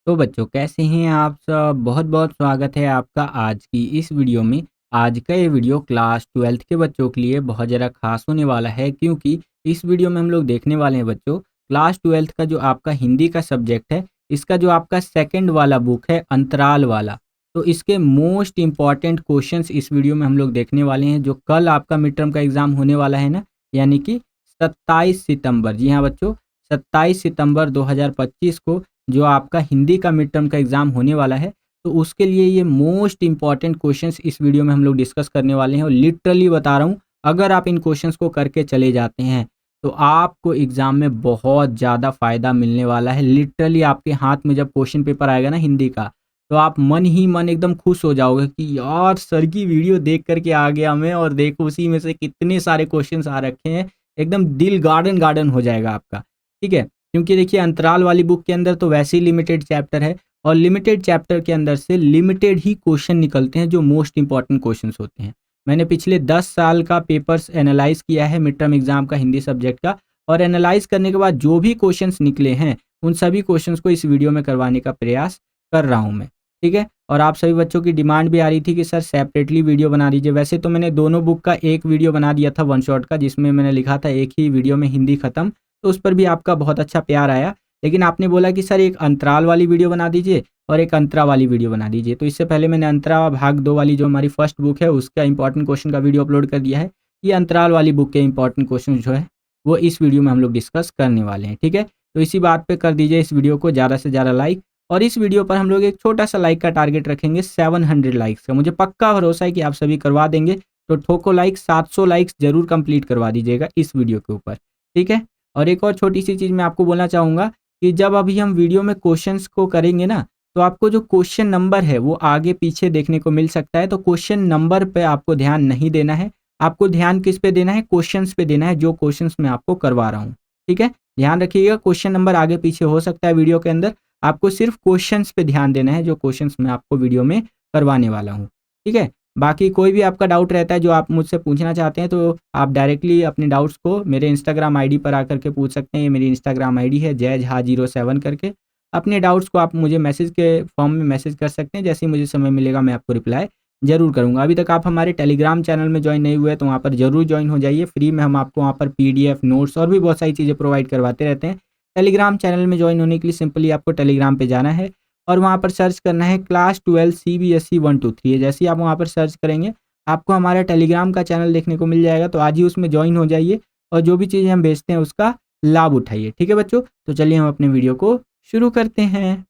तो बच्चों कैसे हैं आप सब। बहुत बहुत स्वागत है आपका आज की इस वीडियो में। आज का ये वीडियो क्लास 12th के बच्चों के लिए बहुत ज़रा खास होने वाला है, क्योंकि इस वीडियो में हम लोग देखने वाले हैं बच्चों क्लास 12th का जो आपका हिंदी का सब्जेक्ट है, इसका जो आपका सेकंड वाला बुक है अंतराल वाला। तो इसके मोस्ट इम्पॉर्टेंट क्वेश्चंस इस वीडियो में हम लोग देखने वाले हैं, जो कल आपका मिड टर्म का एग्ज़ाम होने वाला है ना, यानी कि 27 सितंबर। जी हाँ बच्चों, 27 सितंबर 2025 को जो आपका हिंदी का मिड टर्म का एग्ज़ाम होने वाला है, तो उसके लिए ये मोस्ट इंपॉर्टेंट क्वेश्चंस इस वीडियो में हम लोग डिस्कस करने वाले हैं। और लिटरली बता रहा हूँ, अगर आप इन क्वेश्चंस को करके चले जाते हैं तो आपको एग्ज़ाम में बहुत ज़्यादा फ़ायदा मिलने वाला है। लिटरली आपके हाथ में जब क्वेश्चन पेपर आएगा ना हिंदी का, तो आप मन ही मन एकदम खुश हो जाओगे कि यार सर की वीडियो देख करके आ गया मैं, और देखो उसी में से कितने सारे क्वेश्चंस आ रखे हैं। एकदम दिल गार्डन गार्डन हो जाएगा आपका। ठीक है, क्योंकि देखिए अंतराल वाली बुक के अंदर तो वैसे ही लिमिटेड चैप्टर है, और लिमिटेड चैप्टर के अंदर से लिमिटेड ही क्वेश्चन निकलते हैं जो मोस्ट इंपॉर्टेंट क्वेश्चंस होते हैं। मैंने पिछले 10 साल का पेपर्स एनालाइज किया है मिड टर्म एग्जाम का हिंदी सब्जेक्ट का, और एनालाइज करने के बाद जो भी क्वेश्चंस निकले हैं उन सभी क्वेश्चंस को इस वीडियो में करवाने का प्रयास कर रहा हूँ मैं। ठीक है, और आप सभी बच्चों की डिमांड भी आ रही थी कि सर सेपरेटली वीडियो बना दीजिए। वैसे तो मैंने दोनों बुक का एक वीडियो बना दिया था वन शॉट का, जिसमें मैंने लिखा था एक ही वीडियो में हिंदी खत्म, तो उस पर भी आपका बहुत अच्छा प्यार आया। लेकिन आपने बोला कि सर एक अंतराल वाली वीडियो बना दीजिए और एक अंतरा वाली वीडियो बना दीजिए। तो इससे पहले मैंने अंतरा भाग 2 वाली जो हमारी फर्स्ट बुक है उसका इंपॉर्टेंट क्वेश्चन का वीडियो अपलोड कर दिया है। ये अंतराल वाली बुक के इंपॉर्टेंट क्वेश्चन जो है वो इस वीडियो में हम लोग डिस्कस करने वाले हैं। ठीक है, तो इसी बात पे कर दीजिए इस वीडियो को ज़्यादा से ज़्यादा लाइक, और इस वीडियो पर हम लोग एक छोटा सा लाइक का टारगेट रखेंगे 700 लाइक्स का। मुझे पक्का भरोसा है कि आप सभी करवा देंगे, तो ठोको लाइक, 700 लाइक्स जरूर कंप्लीट करवा दीजिएगा इस वीडियो के ऊपर। ठीक है, और एक और छोटी सी चीज़ मैं आपको बोलना चाहूँगा कि जब अभी हम वीडियो में क्वेश्चंस को करेंगे ना, तो आपको जो क्वेश्चन नंबर है वो आगे पीछे देखने को मिल सकता है। तो क्वेश्चन नंबर पे आपको ध्यान नहीं देना है, आपको ध्यान किस पे देना है, क्वेश्चंस पे देना है जो क्वेश्चंस मैं आपको करवा रहा हूँ। ठीक है, ध्यान रखिएगा, क्वेश्चन नंबर आगे पीछे हो सकता है वीडियो के अंदर, आपको सिर्फ क्वेश्चंस पे ध्यान देना है जो क्वेश्चंस मैं आपको वीडियो में करवाने वाला हूँ। ठीक है, बाकी कोई भी आपका डाउट रहता है जो आप मुझसे पूछना चाहते हैं, तो आप डायरेक्टली अपने डाउट्स को मेरे इंस्टाग्राम आईडी पर आकर के पूछ सकते हैं। ये मेरी इंस्टाग्राम आईडी है jayjha07 करके। अपने डाउट्स को आप मुझे मैसेज के फॉर्म में मैसेज कर सकते हैं, जैसे ही मुझे समय मिलेगा मैं आपको रिप्लाई ज़रूर करूँगा। अभी तक आप हमारे टेलीग्राम चैनल में ज्वाइन नहीं हुए तो वहाँ पर ज़रूर ज्वाइन हो जाइए। फ्री में हम आपको वहाँ पर PDF नोट्स और भी बहुत सारी चीज़ें प्रोवाइड करवाते रहते हैं। टेलीग्राम चैनल में ज्वाइन होने के लिए सिंपली आपको टेलीग्राम पे जाना है और वहाँ पर सर्च करना है क्लास 12 CBSE 1 2 3। जैसे ही आप वहाँ पर सर्च करेंगे आपको हमारा टेलीग्राम का चैनल देखने को मिल जाएगा, तो आज ही उसमें ज्वाइन हो जाइए और जो भी चीज़ें हम भेजते हैं उसका लाभ उठाइए। ठीक है बच्चों, तो चलिए हम अपने वीडियो को शुरू करते हैं।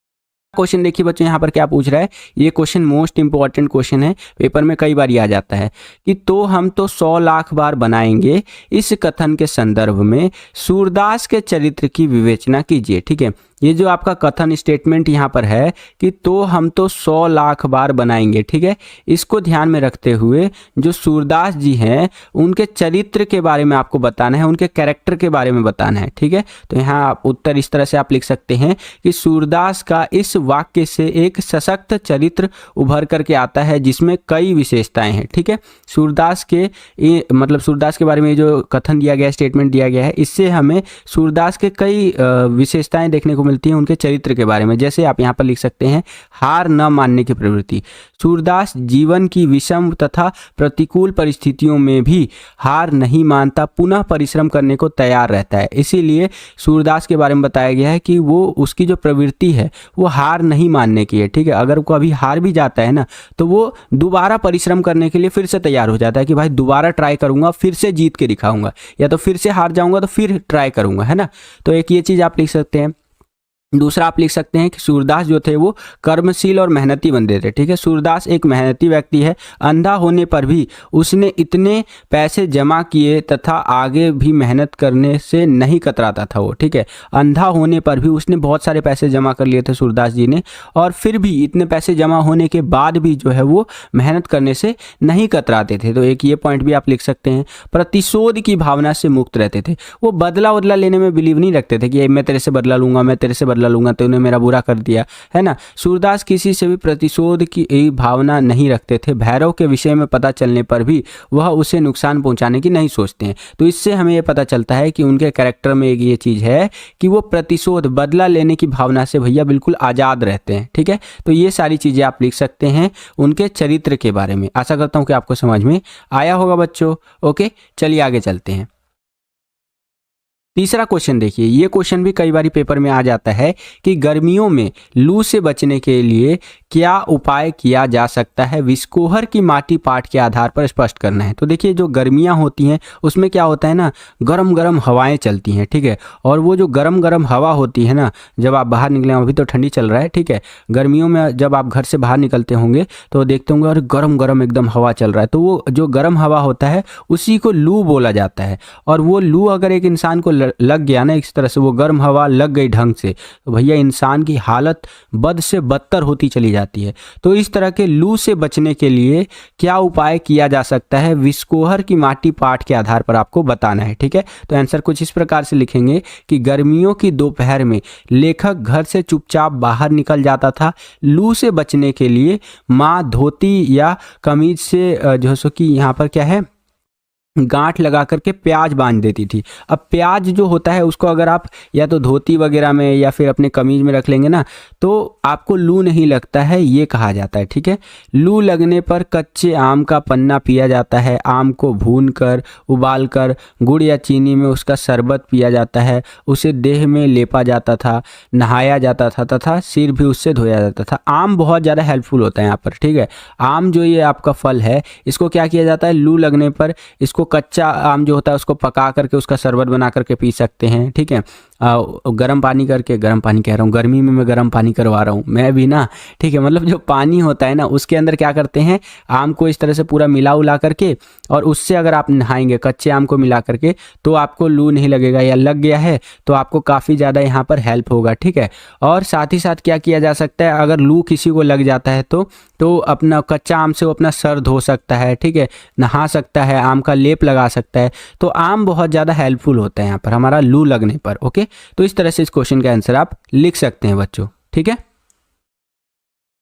क्वेश्चन देखिए बच्चों, यहाँ पर क्या पूछ रहा है, ये क्वेश्चन मोस्ट इंपॉर्टेंट क्वेश्चन है, पेपर में कई बार आ जाता है कि तो हम तो 100 लाख बार बनाएंगे, इस कथन के संदर्भ में सूरदास के चरित्र की विवेचना कीजिए। ठीक है, ये जो आपका कथन स्टेटमेंट यहाँ पर है कि तो हम तो 100 लाख बार बनाएंगे, ठीक है, इसको ध्यान में रखते हुए जो सूरदास जी हैं उनके चरित्र के बारे में आपको बताना है, उनके कैरेक्टर के बारे में बताना है। ठीक है, तो यहाँ आप उत्तर इस तरह से आप लिख सकते हैं कि सूरदास का इस वाक्य से एक सशक्त चरित्र उभर करके आता है जिसमें कई विशेषताएं हैं। ठीक है, सूरदास के मतलब सूरदास के बारे में जो कथन दिया गया, स्टेटमेंट दिया गया है, इससे हमें सूरदास के कई विशेषताएं देखने को मिलती हैं उनके चरित्र के बारे में। जैसे आप यहाँ पर लिख सकते हैं, हार न मानने की प्रवृत्ति। सूरदास जीवन की विषम तथा प्रतिकूल परिस्थितियों में भी हार नहीं मानता, पुनः परिश्रम करने को तैयार रहता है। इसीलिए सूरदास के बारे में बताया गया है कि वो उसकी जो प्रवृत्ति है वो हार नहीं मानने की है। ठीक है, अगर वो अभी हार भी जाता है ना, तो वो दोबारा परिश्रम करने के लिए फिर से तैयार हो जाता है कि भाई दोबारा ट्राई करूंगा, फिर से जीत के दिखाऊंगा, या तो फिर से हार जाऊंगा तो फिर ट्राई करूंगा, है ना। तो एक ये चीज़ आप लिख सकते हैं। दूसरा आप लिख सकते हैं कि सूरदास जो थे वो कर्मशील और मेहनती बंदे थे। ठीक है, सूरदास एक मेहनती व्यक्ति है, अंधा होने पर भी उसने इतने पैसे जमा किए तथा आगे भी मेहनत करने से नहीं कतराता था वो। ठीक है, अंधा होने पर भी उसने बहुत सारे पैसे जमा कर लिए थे सूरदास जी ने, और फिर भी इतने पैसे जमा होने के बाद भी जो है वो मेहनत करने से नहीं कतराते थे। तो एक ये पॉइंट भी आप लिख सकते हैं। प्रतिशोध की भावना से मुक्त रहते थे, वो बदला लेने में बिलीव नहीं रखते थे कि मैं तेरे से बदला लूंगा, मैं तेरे से बदला बदला लूँगा, तूने मेरा बुरा कर दिया, है ना। सूरदास किसी से भी प्रतिशोध की भावना नहीं रखते थे। भैरव के विषय में पता चलने पर भी वह उसे नुकसान पहुंचाने की नहीं सोचते हैं। तो इससे हमें ये पता चलता है कि उनके कैरेक्टर में एक ये चीज़ है कि वो प्रतिशोध, बदला लेने की भावना से भैया बिल्कुल आज़ाद रहते हैं। ठीक है, तो ये सारी चीज़ें आप लिख सकते हैं उनके चरित्र के बारे में। आशा करता हूँ कि आपको समझ में आया होगा बच्चों। ओके, चलिए आगे चलते हैं। तीसरा क्वेश्चन देखिए, ये क्वेश्चन भी कई बार पेपर में आ जाता है कि गर्मियों में लू से बचने के लिए क्या उपाय किया जा सकता है, विस्कोहर की माटी पाठ के आधार पर स्पष्ट करना है। तो देखिए, जो गर्मियां होती हैं उसमें क्या होता है ना, गरम गरम हवाएं चलती हैं। ठीक है, और वो जो गरम गरम हवा होती है ना, जब आप बाहर निकले, अभी तो ठंडी चल रहा है, ठीक है, गर्मियों में जब आप घर से बाहर निकलते होंगे तो देखते होंगे और गरम गरम एकदम हवा चल रहा है, तो वो जो गरम हवा होता है उसी को लू बोला जाता है। और वो लू अगर एक इंसान को लग गया ना, इस तरह से वो गर्म हवा लग गई ढंग से, तो भैया इंसान की हालत बद से बदतर होती चली जाती है। तो इस तरह के लू से बचने के लिए क्या उपाय किया जा सकता है, विस्कोहर की माटी पाठ के आधार पर आपको बताना है। ठीक है, तो आंसर कुछ इस प्रकार से लिखेंगे कि गर्मियों की दोपहर में लेखक घर से चुपचाप बाहर निकल जाता था। लू से बचने के लिए माँ धोती या कमीज से जो सो कि यहाँ पर क्या है, गांठ लगा करके प्याज बांध देती थी। अब प्याज जो होता है उसको अगर आप या तो धोती वगैरह में या फिर अपने कमीज में रख लेंगे ना, तो आपको लू नहीं लगता है, ये कहा जाता है। ठीक है, लू लगने पर कच्चे आम का पन्ना पिया जाता है। आम को भून कर, उबाल कर गुड़ या चीनी में उसका शरबत पिया जाता है। उसे देह में लेपा जाता था, नहाया जाता था तथा सिर भी उससे धोया जाता था। आम बहुत ज़्यादा हेल्पफुल होता है यहाँ पर। ठीक है, आम जो ये आपका फल है, इसको क्या किया जाता है, लू लगने पर इसको कच्चा आम जो होता है उसको पका करके उसका शरबत बना करके पी सकते हैं। ठीक है, गर्म पानी करके, गर्म पानी कह रहा हूँ, गर्मी में मैं गर्म पानी करवा रहा हूँ मैं भी ना। ठीक है, मतलब जो पानी होता है ना उसके अंदर क्या करते हैं, आम को इस तरह से पूरा मिला उला करके, और उससे अगर आप नहाएंगे कच्चे आम को मिला करके, तो आपको लू नहीं लगेगा, या लग गया है तो आपको काफ़ी ज़्यादा यहाँ पर हेल्प होगा। ठीक है, और साथ ही साथ क्या किया जा सकता है, अगर लू किसी को लग जाता है तो अपना कच्चा आम से वो अपना सर धो सकता है। ठीक है, नहा सकता है, आम का लेप लगा सकता है। तो आम बहुत ज़्यादा हेल्पफुल होता है यहाँ पर हमारा लू लगने पर। ओके, तो इस तरह से इस क्वेश्चन का आंसर आप लिख सकते हैं बच्चों। ठीक है,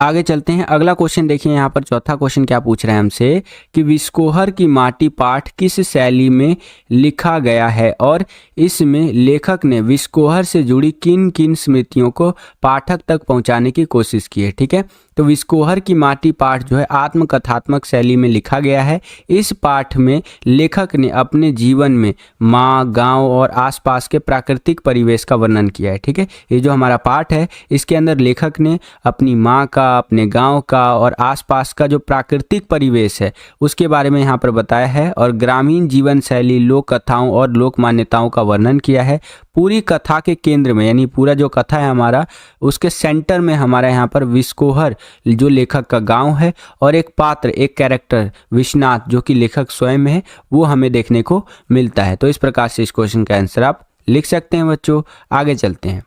आगे चलते हैं। अगला क्वेश्चन देखिए, यहाँ पर चौथा क्वेश्चन क्या पूछ रहा है हमसे कि विस्कोहर की माटी पाठ किस शैली में लिखा गया है और इसमें लेखक ने विस्कोहर से जुड़ी किन किन स्मृतियों को पाठक तक पहुंचाने की कोशिश की है। ठीक है, तो विस्कोहर की माटी पाठ जो है आत्मकथात्मक शैली में लिखा गया है। इस पाठ में लेखक ने अपने जीवन में माँ, गांव और आसपास के प्राकृतिक परिवेश का वर्णन किया है। ठीक है, ये जो हमारा पाठ है इसके अंदर लेखक ने अपनी माँ का, अपने गांव का और आसपास का जो प्राकृतिक परिवेश है उसके बारे में यहाँ पर बताया है, और ग्रामीण जीवन शैली, लोक कथाओं और लोक मान्यताओं का वर्णन किया है। पूरी कथा के केंद्र में, यानी पूरा जो कथा है हमारा, उसके सेंटर में हमारा यहाँ पर विस्कोहर जो लेखक का गांव है, और एक पात्र, एक कैरेक्टर विश्वनाथ जो कि लेखक स्वयं है, वो हमें देखने को मिलता है। तो इस प्रकार से इस क्वेश्चन का आंसर आप लिख सकते हैं बच्चों। आगे चलते हैं।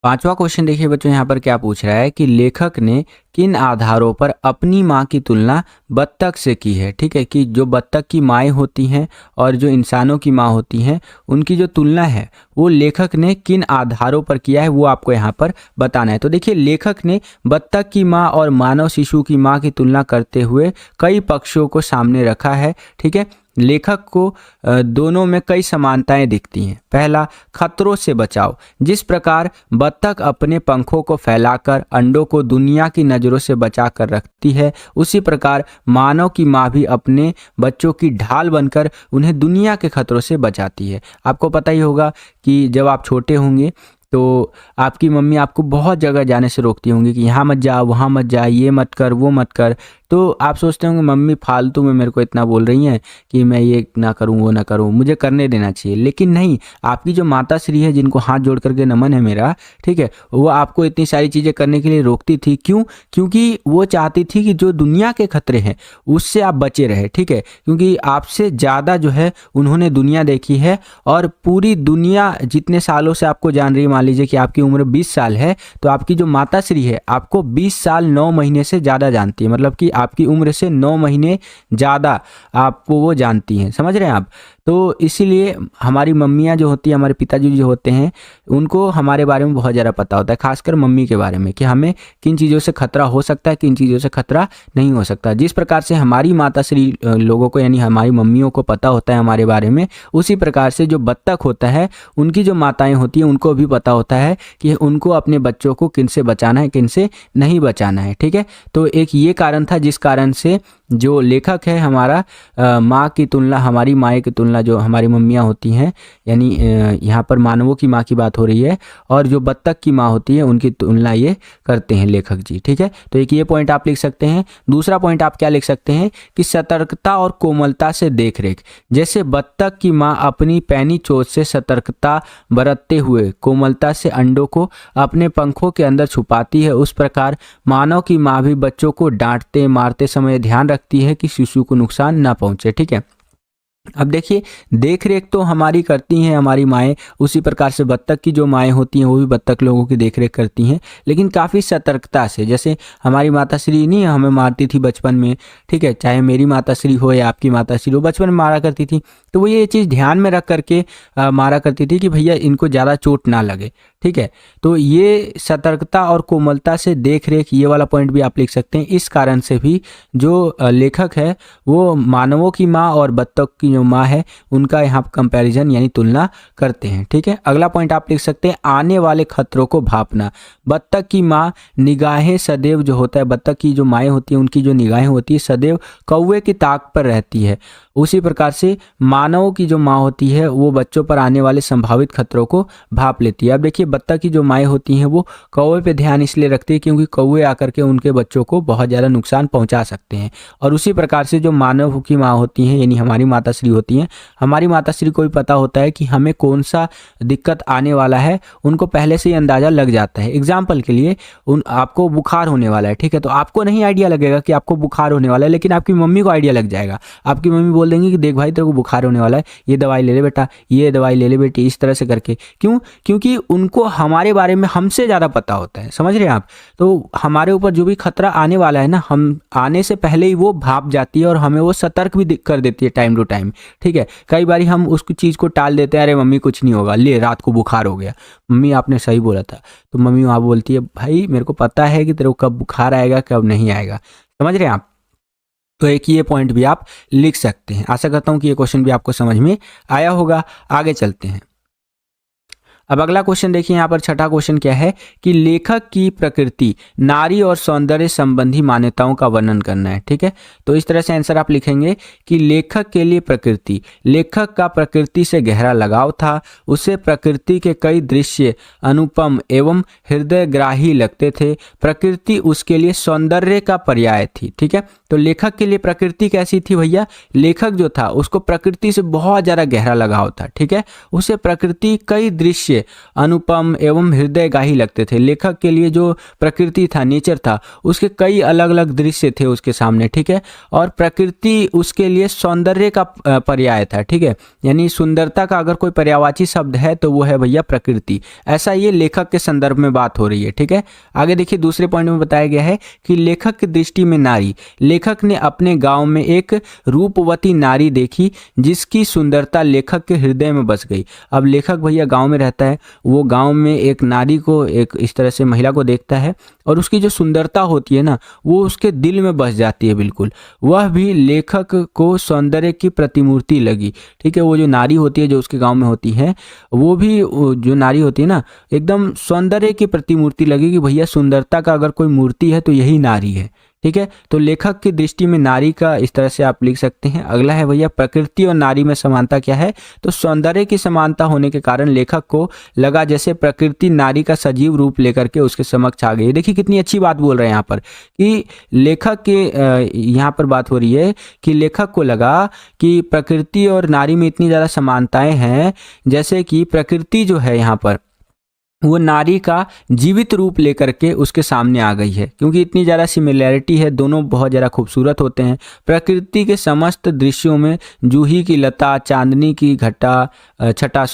पांचवा क्वेश्चन देखिए बच्चों, यहाँ पर क्या पूछ रहा है कि लेखक ने किन आधारों पर अपनी माँ की तुलना बत्तख से की है। ठीक है, कि जो बत्तख की माएँ होती हैं और जो इंसानों की माँ होती हैं, उनकी जो तुलना है वो लेखक ने किन आधारों पर किया है, वो आपको यहाँ पर बताना है। तो देखिए, लेखक ने बत्तख की माँ और मानव शिशु की माँ की तुलना करते हुए कई पक्षों को सामने रखा है। ठीक है, लेखक को दोनों में कई समानताएं दिखती हैं। पहला, खतरों से बचाव। जिस प्रकार बत्तख अपने पंखों को फैलाकर अंडों को दुनिया की नज़रों से बचा कर रखती है, उसी प्रकार मानव की माँ भी अपने बच्चों की ढाल बनकर उन्हें दुनिया के खतरों से बचाती है। आपको पता ही होगा कि जब आप छोटे होंगे तो आपकी मम्मी आपको बहुत जगह जाने से रोकती होंगी कि यहाँ मत जा, वहाँ मत जा, ये मत कर, वो मत कर। तो आप सोचते होंगे मम्मी फालतू में मेरे को इतना बोल रही हैं कि मैं ये ना करूँ, वो ना करूँ, मुझे करने देना चाहिए। लेकिन नहीं, आपकी जो माता श्री है, जिनको हाथ जोड़ करके नमन है मेरा, ठीक है, वो आपको इतनी सारी चीज़ें करने के लिए रोकती थी। क्यों? क्योंकि वो चाहती थी कि जो दुनिया के खतरे हैं उससे आप बचे रहे। ठीक है, क्योंकि आपसे ज़्यादा जो है उन्होंने दुनिया देखी है, और पूरी दुनिया जितने सालों से आपको जान रही है मान लीजिए कि आपकी उम्र 20 साल है, तो आपकी जो माताश्री है आपको 20 साल 9 महीने से ज़्यादा जानती है, मतलब कि आपकी उम्र से 9 महीने ज़्यादा आपको वो जानती हैं, समझ रहे हैं आप। तो इसीलिए हमारी मम्मियाँ जो होती हैं, हमारे पिताजी जो होते हैं, उनको हमारे बारे में बहुत ज़्यादा पता होता है, खासकर मम्मी के बारे में, कि हमें किन चीज़ों से खतरा हो सकता है, किन चीज़ों से खतरा नहीं हो सकता। जिस प्रकार से हमारी माताश्री लोगों को, यानी हमारी मम्मियों को पता होता है हमारे बारे में, उसी प्रकार से जो बत्तख होता है उनकी जो माताएं होती हैं उनको भी पता होता है कि उनको अपने बच्चों को किन से बचाना है, किन से नहीं बचाना है, ठीक है। तो एक ये कारण था जिस कारण से जो लेखक है हमारा, माँ की तुलना, हमारी माँ की तुलना, जो हमारी मम्मियाँ होती हैं, यानी यहाँ पर मानवों की माँ की बात हो रही है, और जो बत्तख की माँ होती है उनकी तुलना ये करते हैं लेखक जी, ठीक है। तो एक ये पॉइंट आप लिख सकते हैं। दूसरा पॉइंट आप क्या लिख सकते हैं कि सतर्कता और कोमलता से देखरेख। जैसे बत्तख की माँ अपनी पैनी चोंच से सतर्कता बरतते हुए कोमलता से अंडों को अपने पंखों के अंदर छुपाती है, उस प्रकार मानव की माँ भी बच्चों को डांटते मारते समय ध्यान रखती है कि शिशु को नुकसान ना पहुंचे, ठीक है। अब देखिए, देख रेख तो हमारी करती हैं हमारी माएँ, उसी प्रकार से बत्तख की जो माएँ होती हैं वो भी बत्तख लोगों की देख रेख करती हैं, लेकिन काफ़ी सतर्कता से। जैसे हमारी माताश्री नहीं हमें मारती थी बचपन में, ठीक है, चाहे मेरी माताश्री हो या आपकी माताश्री हो, बचपन में मारा करती थी, तो वो ये चीज़ ध्यान में रख करके मारा करती थी कि भैया इनको ज़्यादा चोट ना लगे, ठीक है। तो ये सतर्कता और कोमलता से देख रेख, ये वाला पॉइंट भी आप लिख सकते हैं। इस कारण से भी जो लेखक है वो मानवों की माँ और बत्तख की जो माँ है उनका यहाँ कंपैरिजन यानी तुलना करते हैं, ठीक है। अगला पॉइंट आप लिख सकते हैं, आने वाले खतरों को भांपना। बत्तख की माँ निगाहें सदैव, जो होता है बत्तख की जो माएँ होती हैं उनकी जो निगाहें होती है सदैव कौवे की ताक पर रहती है, उसी प्रकार से मानवों की जो माँ होती है वो बच्चों पर आने वाले संभावित खतरों को भांप लेती है। अब देखिए, बत्तख की जो माएँ होती हैं वो कौवे पे ध्यान इसलिए रखती है क्योंकि कौवे आकर के उनके बच्चों को बहुत ज़्यादा नुकसान पहुंचा सकते हैं, और उसी प्रकार से जो मानव की माँ होती हैं यानी हमारी माताश्री होती हैं, हमारी माताश्री को भी पता होता है कि हमें कौन सा दिक्कत आने वाला है, उनको पहले से ही अंदाज़ा लग जाता है। एग्जाम्पल के लिए, आपको बुखार होने वाला है, ठीक है, तो आपको नहीं आइडिया लगेगा कि आपको बुखार होने वाला है, लेकिन आपकी मम्मी को आइडिया लग जाएगा। आपकी मम्मी बोल देंगी कि देख भाई तेरे को बुखार होने वाला है, ये दवाई ले ले बेटा, ये दवाई ले ले बेटी, इस तरह से करके। क्यों? क्योंकि उनको हमारे बारे में हमसे ज़्यादा पता होता है, समझ रहे हैं आप। तो हमारे ऊपर जो भी खतरा आने वाला है ना, हम आने से पहले ही वो भाप जाती है और हमें वो सतर्क भी कर देती है टाइम टू टाइम, ठीक है। कई बार हम उसकी चीज़ को टाल देते हैं, अरे मम्मी कुछ नहीं होगा, ले रात को बुखार हो गया, मम्मी आपने सही बोला था, तो मम्मी वहाँ बोलती है भाई मेरे को पता है कि तेरे को कब बुखार आएगा कब नहीं आएगा, समझ रहे हैं आप। तो एक ये पॉइंट भी आप लिख सकते हैं। आशा करता हूँ कि ये क्वेश्चन भी आपको समझ में आया होगा। आगे चलते हैं। अब अगला क्वेश्चन देखिए, यहाँ पर छठा क्वेश्चन क्या है कि लेखक की प्रकृति, नारी और सौंदर्य संबंधी मान्यताओं का वर्णन करना है, ठीक है। तो इस तरह से आंसर आप लिखेंगे कि लेखक के लिए प्रकृति, लेखक का प्रकृति से गहरा लगाव था, उसे प्रकृति के कई दृश्य अनुपम एवं हृदयग्राही लगते थे, प्रकृति उसके लिए सौंदर्य का पर्याय थी, ठीक है। तो लेखक के लिए प्रकृति कैसी थी भैया? लेखक जो था उसको प्रकृति से बहुत ज़्यादा गहरा लगाव था, ठीक है। उसे प्रकृति कई दृश्य अनुपम एवं हृदयगाही लगते थे। लेखक के लिए जो प्रकृति था, नेचर था, उसके कई अलग अलग दृश्य थे उसके सामने, ठीक है। और प्रकृति उसके लिए सौंदर्य का पर्याय था, ठीक है। यानी सुंदरता का अगर कोई पर्यायवाची शब्द है तो वो है भैया प्रकृति। ऐसा ये लेखक के संदर्भ में बात हो रही है, ठीक है। आगे देखिए, दूसरे पॉइंट में बताया गया है कि लेखक की दृष्टि में नारी, लेखक ने अपने गांव में एक रूपवती नारी देखी जिसकी सुंदरता लेखक के हृदय में बस गई। अब लेखक भैया गांव में रहता है, वो गांव में एक नारी को, एक इस तरह से महिला को देखता है और उसकी जो सुंदरता होती है ना वो उसके दिल में बस जाती है बिल्कुल। वह भी लेखक को सौंदर्य की प्रतिमूर्ति लगी, ठीक है। वो जो नारी होती है जो उसके गांव में होती है, वो भी जो नारी होती है ना एकदम सौंदर्य की प्रतिमूर्ति लगी कि भैया सुंदरता का अगर कोई मूर्ति है तो यही नारी है, ठीक है। तो लेखक की दृष्टि में नारी का इस तरह से आप लिख सकते हैं। अगला है भैया प्रकृति और नारी में समानता क्या है? तो सौंदर्य की समानता होने के कारण लेखक को लगा जैसे प्रकृति नारी का सजीव रूप लेकर के उसके समक्ष आ गई। देखिए कितनी अच्छी बात बोल रहे हैं यहाँ पर कि लेखक के यहाँ पर बात हो रही है कि लेखक को लगा कि प्रकृति और नारी में इतनी ज़्यादा समानताएं हैं, जैसे कि प्रकृति जो है यहाँ पर वो नारी का जीवित रूप लेकर के उसके सामने आ गई है, क्योंकि इतनी ज़्यादा सिमिलैरिटी है, दोनों बहुत ज़्यादा खूबसूरत होते हैं। प्रकृति के समस्त दृश्यों में जूही की लता, चांदनी की छटा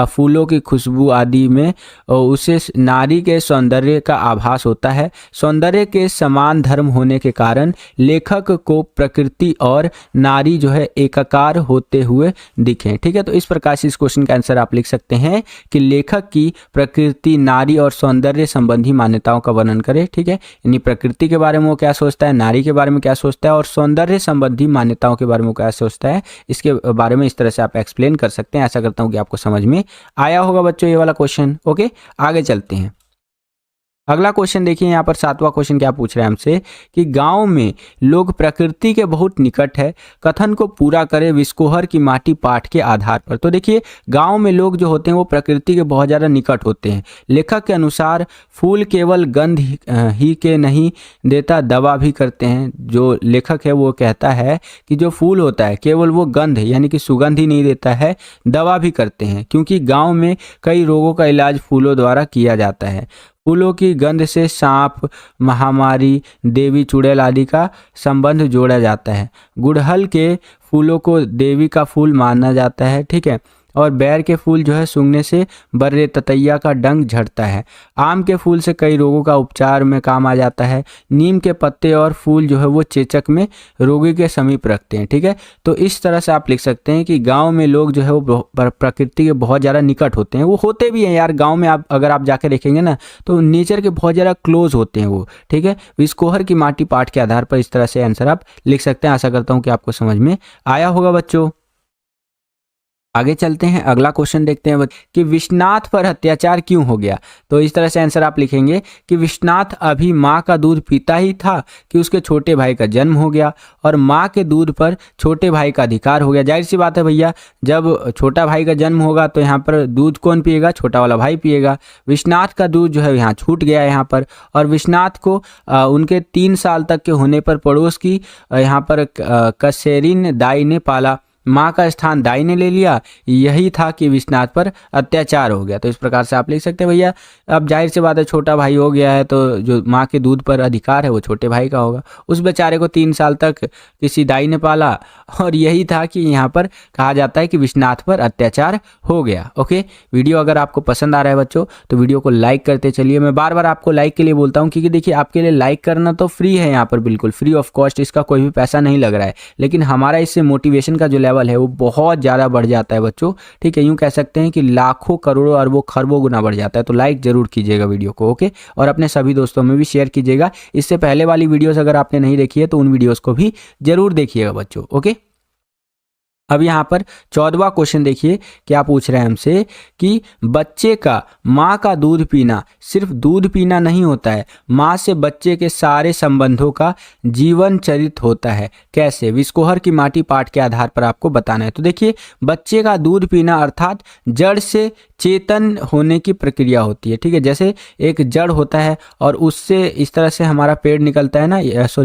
फूलों की खुशबू आदि में उसे नारी के सौंदर्य का आभास होता है। सौंदर्य के समान धर्म होने के कारण लेखक को प्रकृति और नारी जो है एकाकार होते हुए दिखे। ठीक है, तो इस प्रकार से इस क्वेश्चन का आंसर आप लिख सकते हैं कि लेखक की प्रकृति, नारी और सौंदर्य संबंधी मान्यताओं का वर्णन करें। ठीक है, यानी प्रकृति के बारे में वो क्या सोचता है, नारी के बारे में क्या सोचता है और सौंदर्य संबंधी मान्यताओं के बारे में क्या सोचता है, इसके बारे में इस तरह से आप एक्सप्लेन कर सकते हैं। आशा करता हूं कि आपको समझ में आया होगा बच्चों ये वाला क्वेश्चन। ओके, आगे चलते हैं। अगला क्वेश्चन देखिए, यहाँ पर 7वां क्वेश्चन क्या पूछ रहे हैं हमसे कि गांव में लोग प्रकृति के बहुत निकट है, कथन को पूरा करें विस्कोहर की माटी पाठ के आधार पर। तो देखिए, गांव में लोग जो होते हैं वो प्रकृति के बहुत ज़्यादा निकट होते हैं। लेखक के अनुसार फूल केवल गंध ही के नहीं देता, दवा भी करते हैं। जो लेखक है वो कहता है कि जो फूल होता है केवल वो गंध यानी कि सुगंध ही नहीं देता है, दवा भी करते हैं, क्योंकि गाँव में कई रोगों का इलाज फूलों द्वारा किया जाता है। फूलों की गंध से सांप, महामारी, देवी चुड़ैल आदि का संबंध जोड़ा जाता है। गुड़हल के फूलों को देवी का फूल माना जाता है। ठीक है, और बैर के फूल जो है सूंघने से बर्रे ततैया का डंक झड़ता है। आम के फूल से कई रोगों का उपचार में काम आ जाता है। नीम के पत्ते और फूल जो है वो चेचक में रोगी के समीप रखते हैं। ठीक है, तो इस तरह से आप लिख सकते हैं कि गांव में लोग जो है वो प्रकृति के बहुत ज़्यादा निकट होते हैं। वो होते भी हैं यार, गाँव में आप अगर आप जाके देखेंगे ना तो नेचर के बहुत ज़्यादा क्लोज होते हैं वो। ठीक है, विस्कोहर की माटी पाठ के आधार पर इस तरह से आंसर आप लिख सकते हैं। आशा करता हूँ कि आपको समझ में आया होगा बच्चों। आगे चलते हैं, अगला क्वेश्चन देखते हैं कि विश्वनाथ पर अत्याचार क्यों हो गया। तो इस तरह से आंसर आप लिखेंगे कि विश्वनाथ अभी माँ का दूध पीता ही था कि उसके छोटे भाई का जन्म हो गया और माँ के दूध पर छोटे भाई का अधिकार हो गया। जाहिर सी बात है भैया, जब छोटा भाई का जन्म होगा तो यहाँ पर दूध कौन पिएगा, छोटा वाला भाई पिएगा। विश्वनाथ का दूध जो है यहाँ छूट गया यहाँ पर, और विश्वनाथ को उनके 3 साल तक के होने पर पड़ोस की यहाँ पर कसेरिन दाई ने पाला। माँ का स्थान दाई ने ले लिया। यही था कि विश्वनाथ पर अत्याचार हो गया। तो इस प्रकार से आप लिख सकते हैं भैया। अब जाहिर सी बात है, छोटा भाई हो गया है तो जो माँ के दूध पर अधिकार है वो छोटे भाई का होगा। उस बेचारे को 3 साल तक किसी दाई ने पाला, और यही था कि यहाँ पर कहा जाता है कि विश्वनाथ पर अत्याचार हो गया। ओके, वीडियो अगर आपको पसंद आ रहा है बच्चों तो वीडियो को लाइक करते चलिए। मैं बार बार आपको लाइक के लिए बोलता हूँ, क्योंकि देखिए आपके लिए लाइक करना तो फ्री है, यहाँ पर बिल्कुल फ्री ऑफ कॉस्ट, इसका कोई भी पैसा नहीं लग रहा है। लेकिन हमारा इससे मोटिवेशन का जो लेवल है वो बहुत ज़्यादा बढ़ जाता है बच्चों। ठीक है, यूँ कह सकते हैं कि लाखों, करोड़ों, अरबों, खरबों गुना बढ़ जाता है। तो लाइक जरूर कीजिएगा वीडियो को। ओके, और अपने सभी दोस्तों में भी शेयर कीजिएगा। इससे पहले वाली वीडियोस अगर आपने नहीं देखी है तो उन वीडियोस को भी जरूर देखिएगा बच्चों। ओके, अब यहाँ पर 14वां क्वेश्चन देखिए, क्या पूछ रहे हैं हमसे कि बच्चे का माँ का दूध पीना सिर्फ दूध पीना नहीं होता है, माँ से बच्चे के सारे संबंधों का जीवन चरित होता है। कैसे? विस्कोहर की माटी पाठ के आधार पर आपको बताना है। तो देखिए, बच्चे का दूध पीना अर्थात जड़ से चेतन होने की प्रक्रिया होती है। ठीक है, जैसे एक जड़ होता है और उससे इस तरह से हमारा पेड़ निकलता है ना,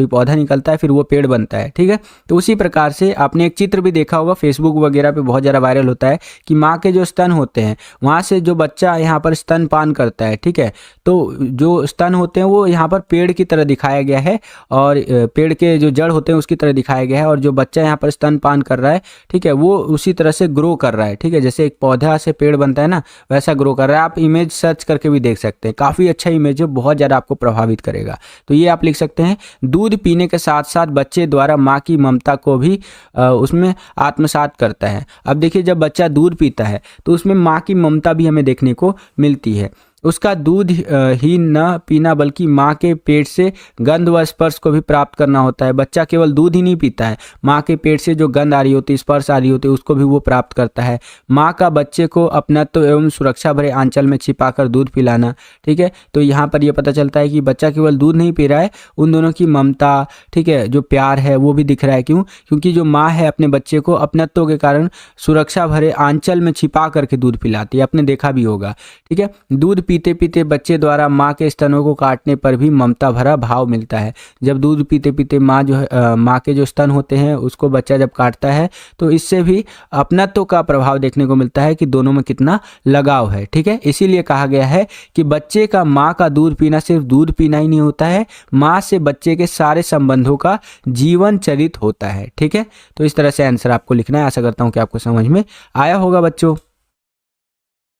पौधा निकलता है, फिर वो पेड़ बनता है। ठीक है, तो उसी प्रकार से आपने एक चित्र भी देखा होगा, फेसबुक वगैरह पे बहुत ज़्यादा वायरल होता है कि माँ के जो स्तन होते हैं वहाँ से जो बच्चा यहाँ पर स्तनपान करता है। ठीक है, तो जो स्तन होते हैं वो यहाँ पर पेड़ की तरह दिखाया गया है, और पेड़ के जो जड़ होते हैं उसकी तरह दिखाया गया है, और जो बच्चा यहाँ पर स्तनपान कर रहा है, ठीक है, वो उसी तरह से ग्रो कर रहा है। ठीक है, जैसे एक पौधा से पेड़ बनता है ना, वैसा ग्रो कर रहा है। आप इमेज सर्च करके भी देख सकते हैं, काफ़ी अच्छा इमेज है, बहुत ज़्यादा आपको प्रभावित करेगा। तो ये आप लिख सकते हैं, दूध पीने के साथ साथ बच्चे द्वारा माँ की ममता को भी उसमें आत्मसात करता है। अब देखिए, जब बच्चा दूध पीता है तो उसमें माँ की ममता भी हमें देखने को मिलती है। उसका दूध ही न पीना बल्कि माँ के पेट से गंध व स्पर्श को भी प्राप्त करना होता है। बच्चा केवल दूध ही नहीं पीता है, माँ के पेट से जो गंध आ रही होती है, स्पर्श आ रही होती है, उसको भी वो प्राप्त करता है। माँ का बच्चे को अपनत्व एवं सुरक्षा भरे आंचल में छिपाकर दूध पिलाना। ठीक है, तो यहाँ पर यह पता चलता है कि बच्चा केवल दूध नहीं पी रहा है, उन दोनों की ममता, ठीक है, जो प्यार है वो भी दिख रहा है। क्यों? क्योंकि जो माँ है अपने बच्चे को अपनत्व के कारण सुरक्षा भरे आंचल में छिपा करके दूध पिलाती है, आपने देखा भी होगा। ठीक है, दूध पीते पीते बच्चे द्वारा माँ के स्तनों को काटने पर भी ममता भरा भाव मिलता है। जब दूध पीते पीते माँ जो है माँ के जो स्तन होते हैं उसको बच्चा जब काटता है तो इससे भी अपनत्व का प्रभाव देखने को मिलता है कि दोनों में कितना लगाव है। ठीक है, इसीलिए कहा गया है कि बच्चे का माँ का दूध पीना सिर्फ दूध पीना ही नहीं होता है, माँ से बच्चे के सारे संबंधों का जीवन चरित होता है। ठीक है, तो इस तरह से आंसर आपको लिखना है। आशा करता हूँ कि आपको समझ में आया होगा बच्चों।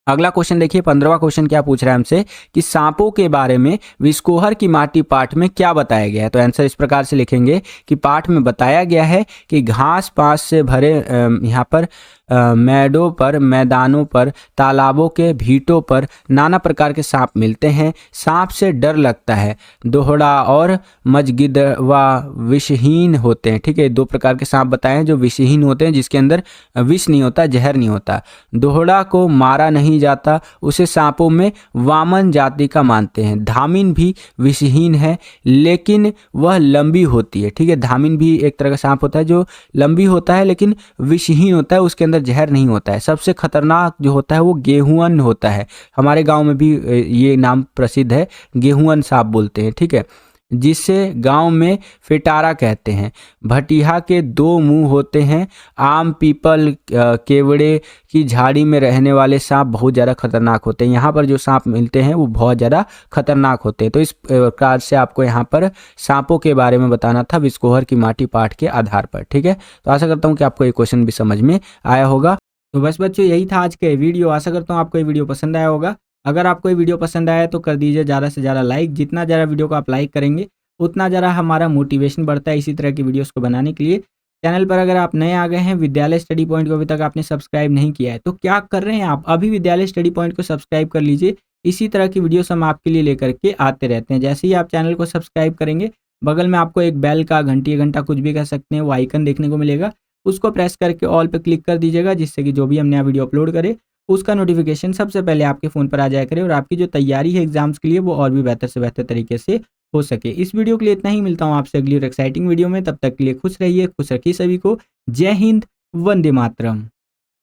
अगला क्वेश्चन देखिए, 15वां क्वेश्चन क्या पूछ रहा है हमसे कि सांपों के बारे में विस्कोहर की माटी पाठ में क्या बताया गया है। तो आंसर इस प्रकार से लिखेंगे कि पाठ में बताया गया है कि घास पास से भरे यहाँ पर मैडों पर, मैदानों पर, तालाबों के भीटों पर नाना प्रकार के सांप मिलते हैं। सांप से डर लगता है। दोहड़ा और मजगिदवा विषहीन होते हैं। ठीक है, दो प्रकार के सांप बताए हैं जो विषहीन होते हैं, जिसके अंदर विष नहीं होता, जहर नहीं होता। दोहड़ा को मारा नहीं जाता, उसे सांपों में वामन जाति का मानते हैं। धामिन भी विषहीन है लेकिन वह लंबी होती है। ठीक है, धामिन भी एक तरह का सांप होता है जो लंबी होता है लेकिन विषहीन होता है, उसके अंदर जहर नहीं होता है। सबसे खतरनाक जो होता है वो गेहुअन होता है। हमारे गांव में भी ये नाम प्रसिद्ध है, गेहुअन सांप बोलते हैं। ठीक है, जिसे गांव में फिटारा कहते हैं। भटिया के दो मुंह होते हैं। आम, पीपल, केवड़े की झाड़ी में रहने वाले सांप बहुत ज़्यादा खतरनाक होते हैं। यहाँ पर जो सांप मिलते हैं वो बहुत ज़्यादा खतरनाक होते हैं। तो इस प्रकार से आपको यहाँ पर सांपों के बारे में बताना था विस्कोहर की माटी पाठ के आधार पर। ठीक है, तो आशा करता हूँ कि आपको ये क्वेश्चन भी समझ में आया होगा। तो बस बच्चों यही था आज का वीडियो। आशा करता हूँ आपको ये वीडियो पसंद आया होगा। अगर आपको ये वीडियो पसंद आया तो कर दीजिए ज़्यादा से ज़्यादा लाइक। जितना ज़्यादा वीडियो को आप लाइक करेंगे उतना ज़्यादा हमारा मोटिवेशन बढ़ता है इसी तरह की वीडियोस को बनाने के लिए। चैनल पर अगर आप नए आ गए हैं, विद्यालय स्टडी पॉइंट को अभी तक आपने सब्सक्राइब नहीं किया है तो क्या कर रहे हैं आप, अभी विद्यालय स्टडी पॉइंट को सब्सक्राइब कर लीजिए। इसी तरह की वीडियोस हम आपके लिए लेकर के आते रहते हैं। जैसे ही आप चैनल को सब्सक्राइब करेंगे बगल में आपको एक बेल का, घंटी घंटा कुछ भी कह सकते हैं, वो आइकन देखने को मिलेगा। उसको प्रेस करके ऑल पे क्लिक कर दीजिएगा, जिससे कि जो भी हम नया वीडियो अपलोड करें उसका नोटिफिकेशन सबसे पहले आपके फ़ोन पर आ जाया करे और आपकी जो तैयारी है एग्जाम्स के लिए वो और भी बेहतर से बेहतर तरीके से हो सके। इस वीडियो के लिए इतना ही। मिलता हूँ आपसे अगली और एक्साइटिंग वीडियो में। तब तक के लिए खुश रहिए, खुश रखिए सभी को। जय हिंद, वंदे मातरम।